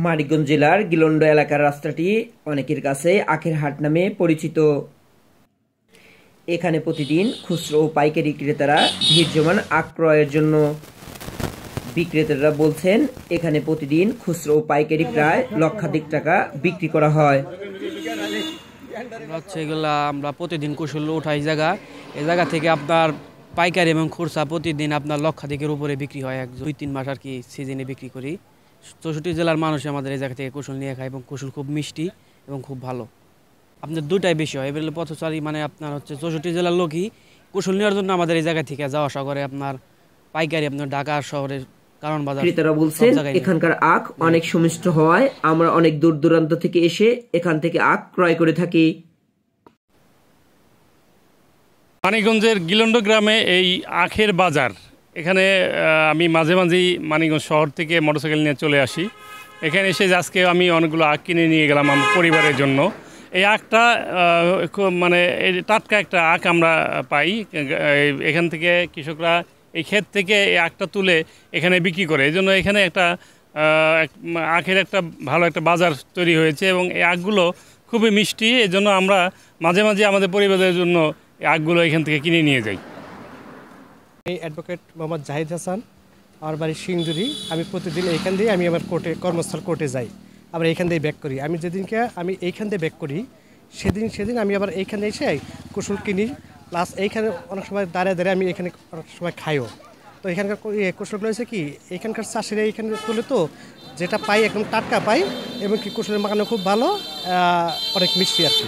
মানিকগঞ্জ জেলার গিলন্ড এলাকার রাস্তাটি অনেকের কাছে আখের হাট নামে পরিচিত। এখানে প্রতিদিন খুচরো ও পাইকারি ক্রেতারা ভিড় জমান আখ ক্রয়ের জন্য। বিক্রেতারা বলছেন এখানে প্রতিদিন খুচরো ও পাইকারি প্রায় লক্ষাধিক টাকা বিক্রি করা হয়। আমরা প্রতিদিন কুশল উঠাই এই জায়গা থেকে আপনার পাইকারি এবং খুচরা প্রতিদিন আপনার লক্ষাধিকের উপরে বিক্রি হয়। 2-3 মাস আর কি সিজনে বিক্রি করি। 64 জেলার মানুষ আমাদের এই জায়গা থেকে কুশল নিয়ে খায় এবং কুশল খুব মিষ্টি এবং খুব ভালো। আপনার দুটাই বেশি হয়। এবারে পথচারী মানে আপনার হচ্ছে 64 জেলার লোকই কুশল নেওয়ার জন্য আমাদের এই জায়গা থেকে যাওয়া আসা করে। আপনার পাইকারি আপনার ঢাকা শহরের কারণ বাজার। ক্রেতারা বলছেন এখানকার আখ অনেক সুমিষ্ট হওয়ায় আমরা অনেক দূর দূরান্ত থেকে এসে এখান থেকে আখ ক্রয় করে থাকি। মানিকগঞ্জের গিলন্ড গ্রামে এই আখের বাজার, এখানে আমি মাঝে মাঝেই মানিকগঞ্জ শহর থেকে মোটরসাইকেল নিয়ে চলে আসি। এখানে এসে আজকে আমি অনেকগুলো আখ কিনে নিয়ে গেলাম আমার পরিবারের জন্য। এই আখটা মানে টাটকা একটা আখ আমরা পাই। এখান থেকে কৃষকরা এই ক্ষেত থেকে এই আখটা তুলে এখানে বিক্রি করে। এই জন্য এখানে একটা আখের একটা ভালো একটা বাজার তৈরি হয়েছে এবং এই আখগুলো খুবই মিষ্টি। এই জন্য আমরা মাঝে মাঝে আমাদের পরিবারের জন্য এই আখগুলো এখান থেকে কিনে নিয়ে যাই। এই অ্যাডভোকেট মোহাম্মদ জাহিদ হাসান, আমার বাড়ি সিংজুরি। আমি প্রতিদিন এইখান দিয়ে আমি আমার কর্মস্থল কোর্টে যাই, আবার এইখান দিয়ে ব্যাক করি। আমি যেদিনকে আমি এইখান দিয়ে ব্যাক করি সেদিন আমি আবার এইখানে এসে কুশল কিনি, প্লাস এইখানে অনেক সময় দাঁড়িয়ে আমি এখানে অনেক সময় খাইও। তো এখানকার কুশলগুলো হয়েছে কি, এখানকার চাষিরা এখানে তুলে তো যেটা পাই একদম টাটকা পাই এবং কি কুশলের মাখানো খুব ভালো, অনেক মিষ্টি আর কি।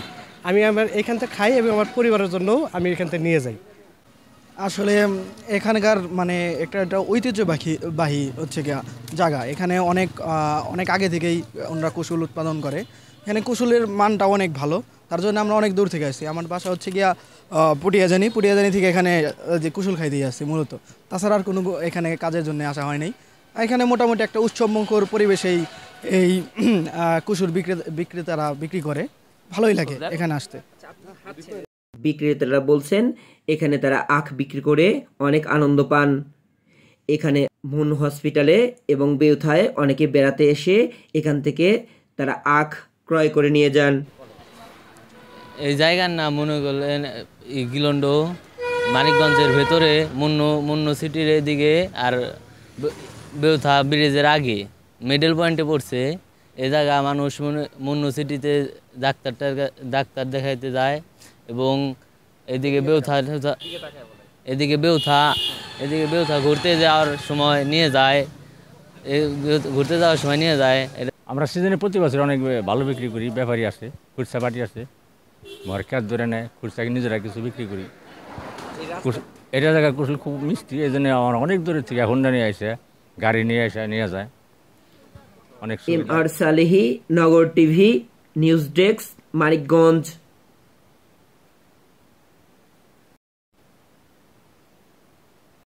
আমি আমার এইখান থেকে খাই এবং আমার পরিবারের জন্য আমি এখান থেকে নিয়ে যাই। আসলে এখানকার মানে একটা ঐতিহ্যবাহী হচ্ছে গিয়া জায়গা। এখানে অনেক আগে থেকেই ওনারা কুশল উৎপাদন করে। এখানে কুশলের মানটা অনেক ভালো, তার জন্য আমরা অনেক দূর থেকে আসছি। আমার বাসা হচ্ছে গিয়া পুটিয়াজানি থেকে এখানে যে কুশল খাইতেই আসছি মূলত। তাছাড়া আর কোনো এখানে কাজের জন্য আসা হয় নাই। এখানে মোটামুটি একটা উৎসবমুখর পরিবেশেই এই কুশল বিক্রেতারা বিক্রি করে, ভালোই লাগে এখানে আসতে। বিক্রেতারা বলছেন এখানে তারা আখ বিক্রি করে অনেক আনন্দ পান। এখানে মুন হসপিটালে এবং বেউথায় অনেকে বেড়াতে এসে এখান থেকে তারা আখ ক্রয় করে নিয়ে যান। এই জায়গার নাম মনে করলেন গিলন্ড, মানিকগঞ্জের ভেতরে মুন্ন সিটির এদিকে আর বেউথা ব্রিজের আগে মিডল পয়েন্টে পড়ছে। এই জায়গা মানুষ মুন্ন সিটিতে ডাক্তার দেখাইতে যায় এবং এদিকে বেউথা ঘুরতে যাওয়ার সময় নিয়ে যায়। আমরা সিজনে প্রতি বছর অনেক ভালো বিক্রি করি। ব্যাপারী আসে, খুচরা পাটি আসে, মার্কেট ধরে নেয়, খুচরাকে নিজেরা কিছু বিক্রি করি। এটা জায়গার কুশল খুব মিষ্টি, এই জন্য আমার অনেক দূরের থেকে হোন্ডা নিয়ে আসে, গাড়ি নিয়ে যায় অনেক। MR সালেহী, নগর টিভি, নিউজ ডেস্ক, মানিকগঞ্জ।